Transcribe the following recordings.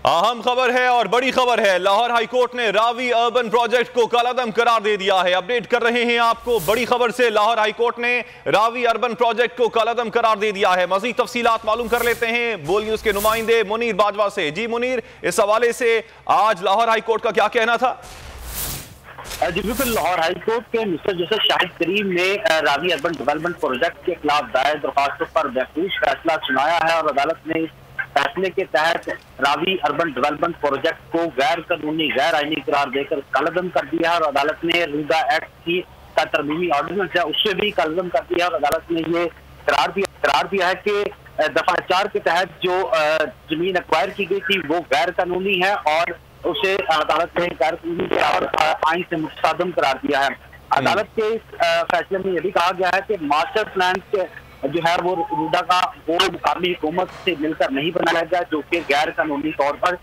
अहम खबर है और बड़ी खबर है। लाहौर हाईकोर्ट ने रावी अर्बन प्रोजेक्ट को कालादम करार दे दिया है। अपडेट कर रहे हैं आपको बड़ी खबर से। लाहौर हाईकोर्ट ने रावी अर्बन प्रोजेक्ट को कालादम करार दे दिया है। मजीद तफसीलात मालूम कर लेते हैं बोल न्यूज के नुमाइंदे मुनीर बाजवा से। जी मुनीर, इस हवाले से आज लाहौर हाईकोर्ट का क्या कहना था? जी बिल्कुल, लाहौर हाईकोर्ट के मिस्टर जस्टिस शाहिद करीम ने रावी अर्बन डेवलपमेंट प्रोजेक्ट के खिलाफ दायर दरखास्तों पर महफूज फैसला सुनाया है और अदालत ने फैसले के तहत रावी अर्बन डेवलपमेंट प्रोजेक्ट को गैर कानूनी गैर आईनी करार देकर कालादम कर दिया है और अदालत ने रूडा एक्ट की का तरमीमी ऑर्डिनेंस है उससे भी कालादम कर दिया है और अदालत ने ये करार दिया है कि दफा 4 के तहत जो जमीन एक्वायर की गई थी वो गैर कानूनी है और उसे अदालत ने गैर कानूनी और आइन से मुतसादम करार दिया है। अदालत के इस फैसले में यह भी कहा गया है कि मास्टर प्लान के जो है वो रूडा का वो मुकामी हुकूमत से मिलकर नहीं बनाया गया, जो कि गैर कानूनी तौर पर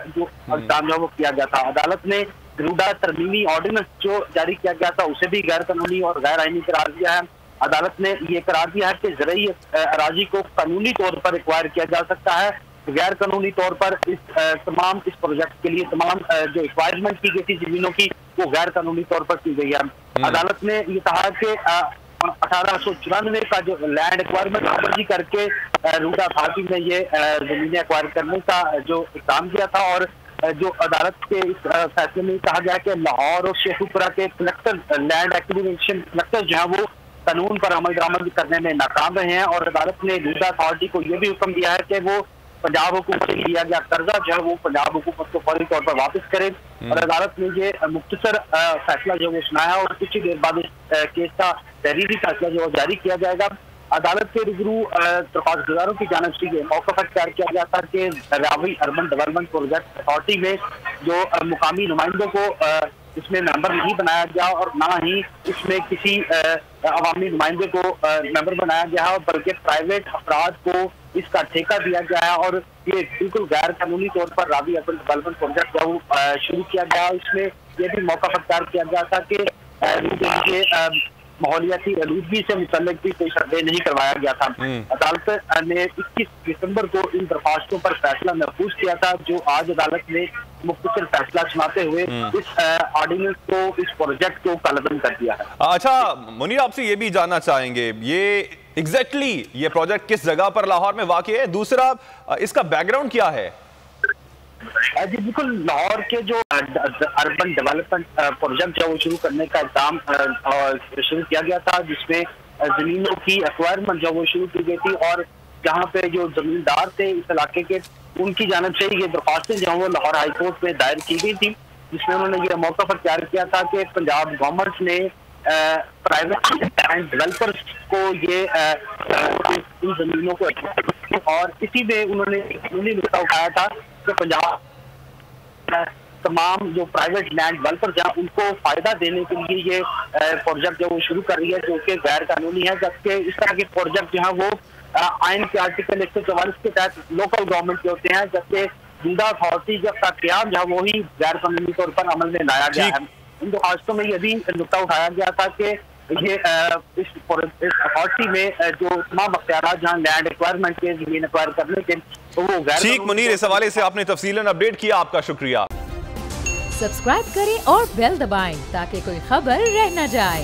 जो इक़दाम वो किया गया था। अदालत ने रूडा तरमीमी ऑर्डिनेंस जो जारी किया गया था उसे भी गैर कानूनी और गैर आईनी करार दिया है। अदालत ने ये करार दिया है कि ज़रई अराजी को कानूनी तौर पर एक्वायर किया जा सकता है, गैर कानूनी तौर पर इस प्रोजेक्ट के लिए तमाम जो एक्वायरमेंट की गई थी जमीनों की वो गैर कानूनी तौर पर की गई है। अदालत ने ये कहा कि 1894 का जो लैंड एक्वायरमेंट अर्जी करके रूडा अथॉरिटी ने ये जमीनें एक्वायर करने का जो इक़दाम किया था और जो अदालत के इस फैसले में कहा गया कि लाहौर और शेखुपुरा के कलेक्टर लैंड एक्विजिशन कलेक्टर जो है वो कानून पर अमल दरामद करने में नाकाम रहे हैं और अदालत ने रूडा अथॉरिटी को यह भी हुक्म दिया है कि वो पंजाब हुकूमत से लिया गया कर्जा जो है वो पंजाब हुकूमत को फौरी तौर पर वापस करे और अदालत ने ये मुख्तसर फैसला जो वो सुनाया और कुछ ही देर बाद इस केस का तहरीरी फैसला जो जारी किया जाएगा। अदालत के रूबरू दरख्वास्त गुजारों की जानिब से ये मौका तैयार किया गया था कि Ravi urban development project authority में जो मुकामी नुमाइंदों को इसमें मेंबर नहीं बनाया गया और ना ही इसमें किसी अवामी नुमाइंदे को मेंबर बनाया गया है, बल्कि प्राइवेट अफराद को इसका ठेका दिया गया है और ये बिल्कुल गैर कानूनी तौर पर रावी अर्बन डेवलपमेंट प्रोजेक्ट जो शुरू किया गया। इसमें यह भी मौका तैयार किया गया था कि माहौलियाती आलूदगी से मुतल्लिक भी कोई सर्वे नहीं करवाया गया था। अदालत ने 21 दिसंबर को इन दरख्वास्तों पर फैसला महफूज किया था, जो आज अदालत ने मुख्तसर फैसला सुनाते हुए इस ऑर्डिनेंस को इस प्रोजेक्ट को कालादम कर दिया है। अच्छा मुनीर, आपसे ये भी जानना चाहेंगे ये एग्जैक्टली ये प्रोजेक्ट किस जगह पर लाहौर में वाक़ई है, दूसरा इसका बैकग्राउंड क्या है? जी बिल्कुल, लाहौर के जो अर्बन डेवलपमेंट प्रोजेक्ट जो वो शुरू करने का काम शुरू किया गया था, जिसमें जमीनों की एक्वायरमेंट जो वो शुरू की गई थी और जहाँ पे जो जमींदार थे इस इलाके के उनकी जानिब से ये दरख्वास्तें जो वो लाहौर हाईकोर्ट में दायर की गई थी, जिसमें उन्होंने ये मौका पर तैयार किया था कि पंजाब गवर्नमेंट ने प्राइवेट लैंड डेवलपर्स को ये इन जमीनों को और इसी में उन्होंने कानूनी नुक्ता उठाया था कि पंजाब तमाम जो प्राइवेट लैंड डेवलपर्स हैं उनको फायदा देने के लिए ये प्रोजेक्ट जो वो शुरू कर रही है, जो कि गैर कानूनी है, जबकि इस तरह के प्रोजेक्ट जो है वो आइन के आर्टिकल 144 के तहत लोकल गवर्नमेंट के होते हैं, जबकि रूडा अथॉरिटी का क्याम जो है वो ही गैर कानूनी तौर पर अमल में लाया गया है। इन दरख्वास्तों में यह भी नुक्ता उठाया गया था कि ये इस अथॉरिटी में जो तमाम अख्तियार जहाँ लैंड एक्वायरमेंट के जमीन एक्वायर करने के तो वो गैर। ठीक मुनीर, इस हवाले से आपने तफसीलन अपडेट किया, आपका शुक्रिया। सब्सक्राइब करें और बेल दबाएं ताकि कोई खबर रह न जाए।